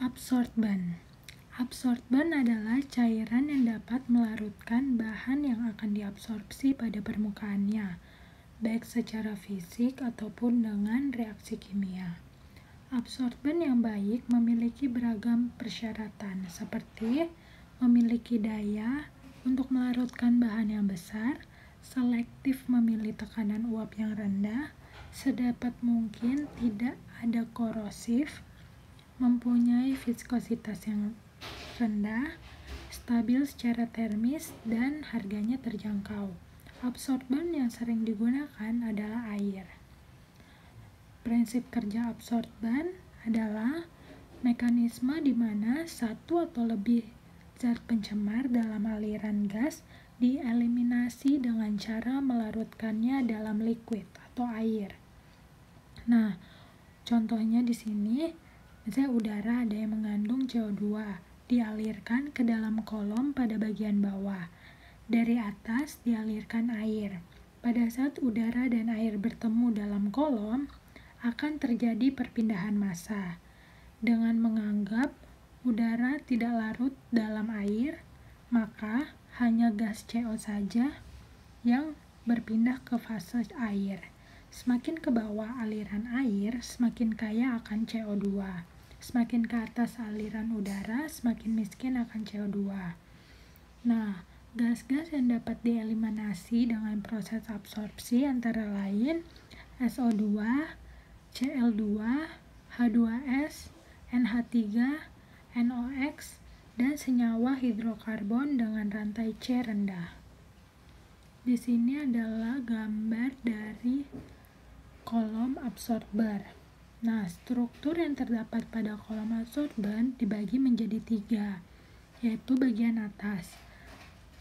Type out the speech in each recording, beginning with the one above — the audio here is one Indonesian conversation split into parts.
Absorban. Absorban adalah cairan yang dapat melarutkan bahan yang akan diabsorpsi pada permukaannya, baik secara fisik ataupun dengan reaksi kimia. Absorban yang baik memiliki beragam persyaratan, seperti memiliki daya untuk melarutkan bahan yang besar, selektif memilih tekanan uap yang rendah, sedapat mungkin tidak ada korosif, mempunyai viskositas yang rendah, stabil secara termis, dan harganya terjangkau. Absorban yang sering digunakan adalah air. Prinsip kerja absorban adalah mekanisme di mana satu atau lebih zat pencemar dalam aliran gas dieliminasi dengan cara melarutkannya dalam liquid atau air. Nah, contohnya di sini, misalnya udara ada yang mengandung CO2, dialirkan ke dalam kolom pada bagian bawah. Dari atas dialirkan air. Pada saat udara dan air bertemu dalam kolom, akan terjadi perpindahan massa. Dengan menganggap udara tidak larut dalam air, maka hanya gas CO saja yang berpindah ke fase air. Semakin ke bawah aliran air, semakin kaya akan CO2. Semakin ke atas aliran udara, semakin miskin akan CO2. Nah, gas-gas yang dapat dieliminasi dengan proses absorpsi antara lain SO2, Cl2, H2S, NH3, NOx, dan senyawa hidrokarbon dengan rantai C rendah. Di sini adalah gambar dari kolom absorber. Nah, struktur yang terdapat pada kolom absorban dibagi menjadi 3, yaitu bagian atas,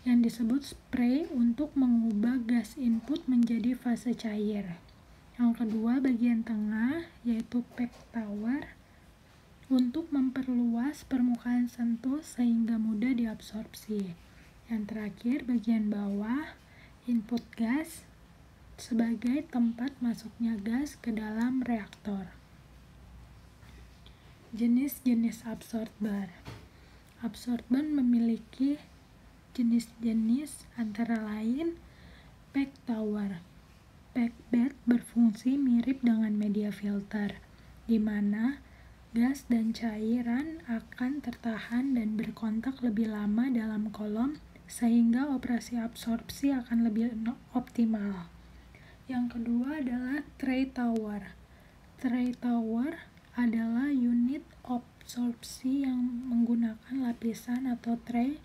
yang disebut spray untuk mengubah gas input menjadi fase cair. Yang kedua, bagian tengah, yaitu pack tower, untuk memperluas permukaan sentuh sehingga mudah diabsorpsi. Yang terakhir, bagian bawah, input gas, sebagai tempat masuknya gas ke dalam reaktor. Jenis-jenis absorber. Absorban memiliki jenis-jenis antara lain pack tower. Pack bed berfungsi mirip dengan media filter, di mana gas dan cairan akan tertahan dan berkontak lebih lama dalam kolom sehingga operasi absorpsi akan lebih optimal. Yang kedua adalah tray tower. Tray tower adalah unit absorpsi yang menggunakan lapisan atau tray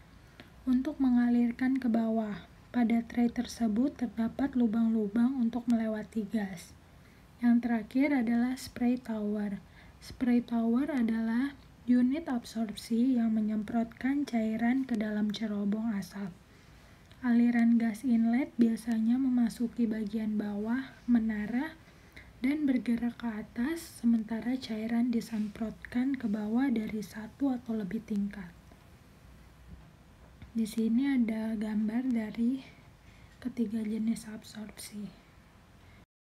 untuk mengalirkan ke bawah. Pada tray tersebut terdapat lubang-lubang untuk melewati gas. Yang terakhir adalah spray tower. Spray tower adalah unit absorpsi yang menyemprotkan cairan ke dalam cerobong asap. Aliran gas inlet biasanya memasuki bagian bawah menara dan bergerak ke atas, sementara cairan disemprotkan ke bawah dari satu atau lebih tingkat. Di sini ada gambar dari ketiga jenis absorpsi.